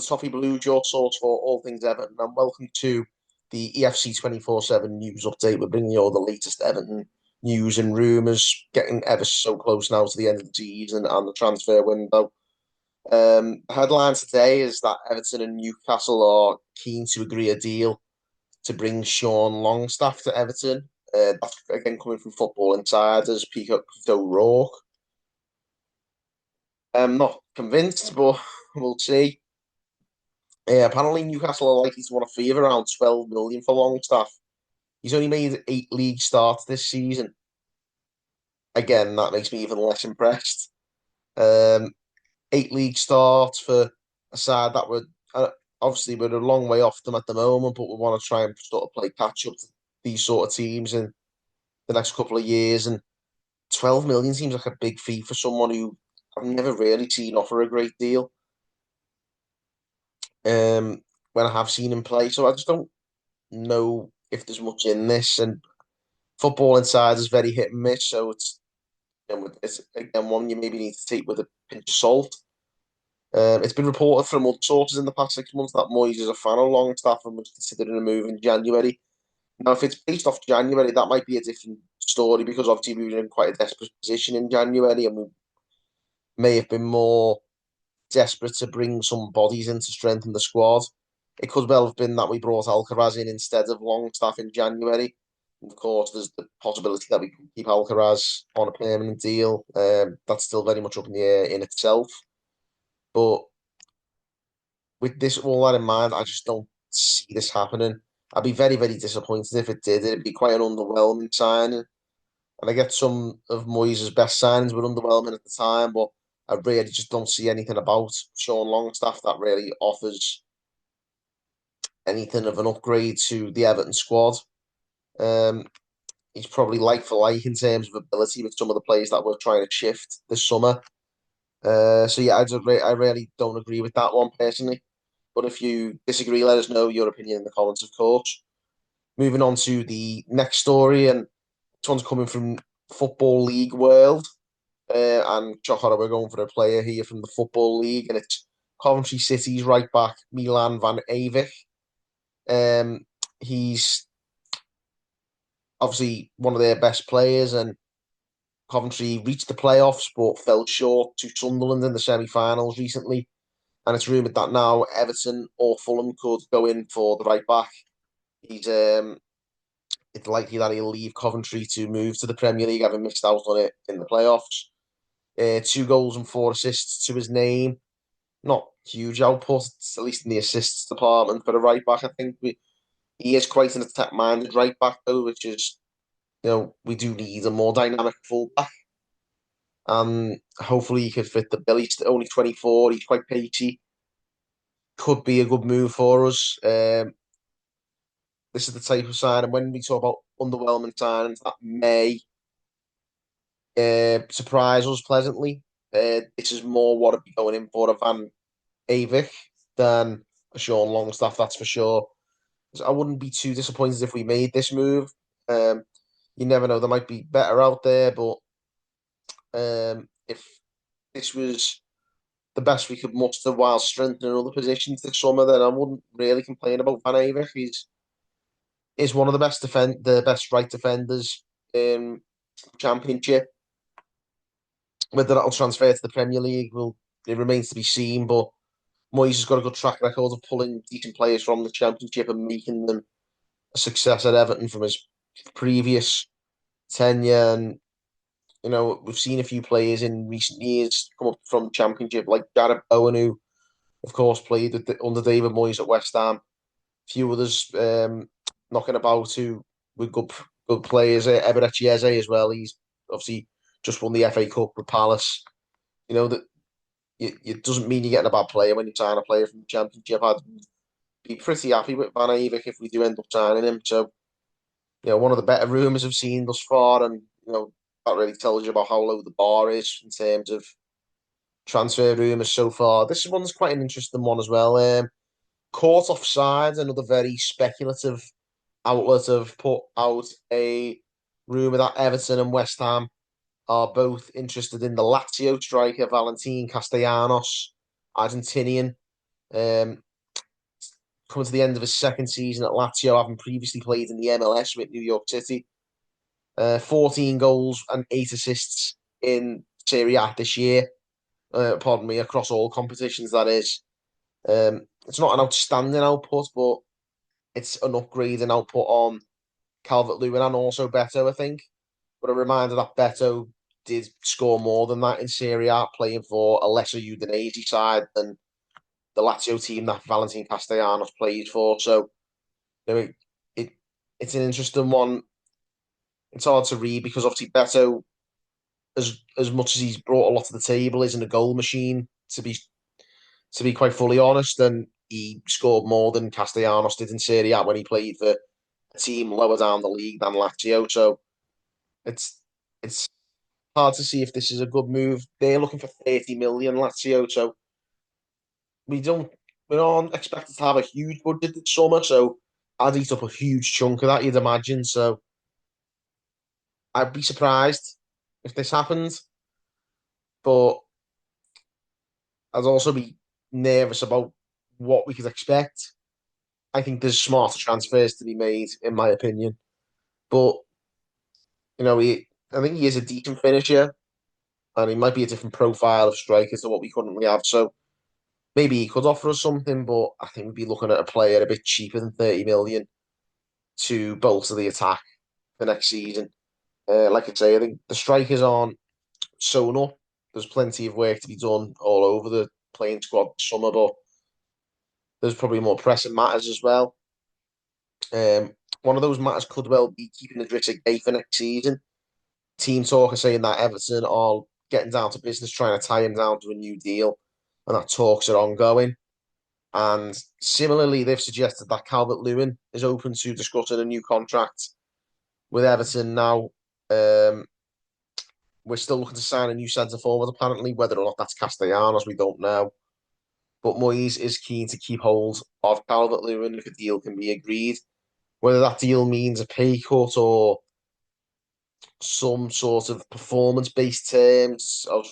Toffee Blue, your source for all things Everton, and welcome to the EFC 24/7 news update. We're bringing you all the latest Everton news and rumours, getting ever so close now to the end of the season and the transfer window. The headline today is that Everton and Newcastle are keen to agree a deal to bring Sean Longstaff to Everton. That's again coming from Football Insiders, Peacock O'Rourke. I'm not convinced, but we'll see. Apparently, Newcastle are likely to want a fee of around 12 million for Longstaff. He's only made 8 league starts this season. Again, that makes me even less impressed. Um, 8 league starts for a side that would obviously we're a long way off them at the moment, but we want to try and sort of play catch up to these sort of teams in the next couple of years. And 12 million seems like a big fee for someone who I've never really seen offer a great deal. When I have seen him play, so I just don't know if there's much in this. And Football Inside is very hit and miss, so it's again one you maybe need to take with a pinch of salt. It's been reported from other sources in the past 6 months that Moyes is a fan of Longstaff and was considering a move in January. Now, if it's based off January, that might be a different story because obviously we were in quite a desperate position in January and we may have been more desperate to bring some bodies in to strengthen the squad. It could well have been that we brought Alcaraz in instead of Longstaff in January. And of course, there's the possibility that we can keep Alcaraz on a permanent deal. That's still very much up in the air in itself. But with this all that in mind, I just don't see this happening. I'd be very, very disappointed if it did. It'd be quite an underwhelming signing. And I get some of Moyes' best signings were underwhelming at the time, but I really just don't see anything about Sean Longstaff that really offers anything of an upgrade to the Everton squad. Um, he's probably like for like in terms of ability with some of the players that we're trying to shift this summer. So yeah, I really don't agree with that one personally. But if you disagree, let us know your opinion in the comments, of course. Moving on to the next story, and this one's coming from Football League World. And Chocolate, we're going for a player here from the Football League, and it's Coventry City's right back, Milan van Ewijk. He's obviously one of their best players, and Coventry reached the playoffs but fell short to Sunderland in the semi-finals recently. And it's rumoured that now Everton or Fulham could go in for the right back. He's It's likely that he'll leave Coventry to move to the Premier League, having missed out on it in the playoffs. 2 goals and 4 assists to his name. Not huge output, at least in the assists department for the right back. I think he is quite an attack-minded right back though, which is we do need a more dynamic full back. Hopefully he could fit the bill. He's only 24. He's quite pacey. Could be a good move for us. This is the type of signing when we talk about underwhelming signings that may surprise us pleasantly. This is more what I'd be going in for a Van Avik than a Sean Longstaff, that's for sure. I wouldn't be too disappointed if we made this move. You never know, there might be better out there, but if this was the best we could muster while strengthening other positions this summer, then I wouldn't really complain about Van Avik. He's one of the best right defenders in the Championship. Whether that'll transfer to the Premier League, it remains to be seen. But Moyes has got a good track record of pulling decent players from the Championship and making them a success at Everton from his previous tenure. And we've seen a few players in recent years come up from the Championship, like Gareth Bowen, who of course played under David Moyes at West Ham. A few others knocking about who were good players. Eberechi Eze as well. He's obviously just won the FA Cup with Palace. That it doesn't mean you're getting a bad player when you sign a player from the Championship. I'd be pretty happy with Van Avik if we do end up signing him. So, one of the better rumours I've seen thus far, and that really tells you about how low the bar is in terms of transfer rumours so far. This one's quite an interesting one as well. Caught Offside, another very speculative outlet, have put out a rumour that Everton and West Ham are both interested in the Lazio striker Valentin Castellanos, Argentinian. Um, Coming to the end of his second season at Lazio, having previously played in the MLS with New York City. 14 goals and 8 assists in Serie A this year. Pardon me, across all competitions, that is. It's not an outstanding output, but it's an upgrade in output on Calvert-Lewin and also Beto, I think. But a reminder that Beto did score more than that in Serie A, playing for a lesser Udinese side than the Lazio team that Valentin Castellanos played for. So it it's an interesting one. It's hard to read because obviously Beto, as much as he's brought a lot to the table, isn't a goal machine to be quite fully honest. And he scored more than Castellanos did in Serie A when he played for a team lower down the league than Lazio. So it's it's hard to see if this is a good move. They're looking for 30 million Lazio, so we don't we aren't expected to have a huge budget this summer. So I'd eat up a huge chunk of that, you'd imagine. So I'd be surprised if this happened, but I'd also be nervous about what we could expect. I think there's smarter transfers to be made, in my opinion. But I think he is a decent finisher, and he might be a different profile of striker to what we currently have. So maybe he could offer us something, but I think we'd be looking at a player a bit cheaper than 30 million to bolster the attack for next season. Like I say, I think the strikers aren't sewn up. There's plenty of work to be done all over the playing squad this summer, but there's probably more pressing matters as well. Um, One of those matters could well be keeping Idrissa Gueye for next season. Team talk are saying that Everton are getting down to business, trying to tie him down to a new deal, and that talks are ongoing. And similarly, they've suggested that Calvert-Lewin is open to discussing a new contract with Everton now. Um, we're still looking to sign a new centre forward, apparently. Whether or not that's Castellanos, we don't know. But Moyes is keen to keep hold of Calvert-Lewin if a deal can be agreed. Whether that deal means a pay cut or some sort of performance-based terms of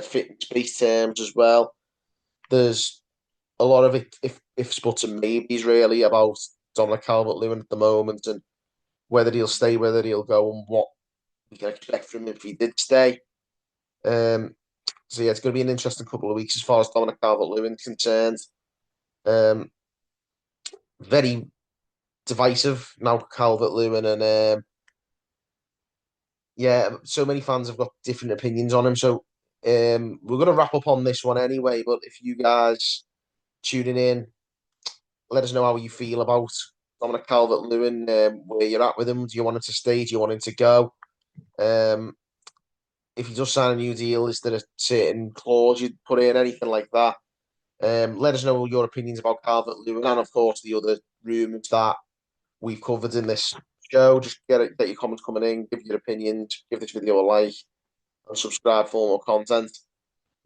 fitness-based terms as well. There's a lot of it, if ifs, buts, and maybes really about Dominic Calvert-Lewin at the moment and whether he'll stay, whether he'll go, and what we can expect from him if he did stay. Um, so yeah, it's going to be an interesting couple of weeks as far as Dominic Calvert-Lewin is concerned. Um, Very divisive now, Calvert-Lewin, and yeah, so many fans have got different opinions on him. So we're going to wrap up on this one anyway. But if you guys tuning in, let us know how you feel about Dominic Calvert-Lewin, where you're at with him. Do you want him to stay? Do you want him to go? Um, if he does sign a new deal, is there a certain clause you'd put in, anything like that? Let us know your opinions about Calvert-Lewin and, of course, the other rumours that we've covered in this show. Just get your comments coming in, give your opinions, give this video a like, and subscribe for more content.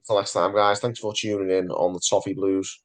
Until next time, guys, thanks for tuning in on the Toffee Blues.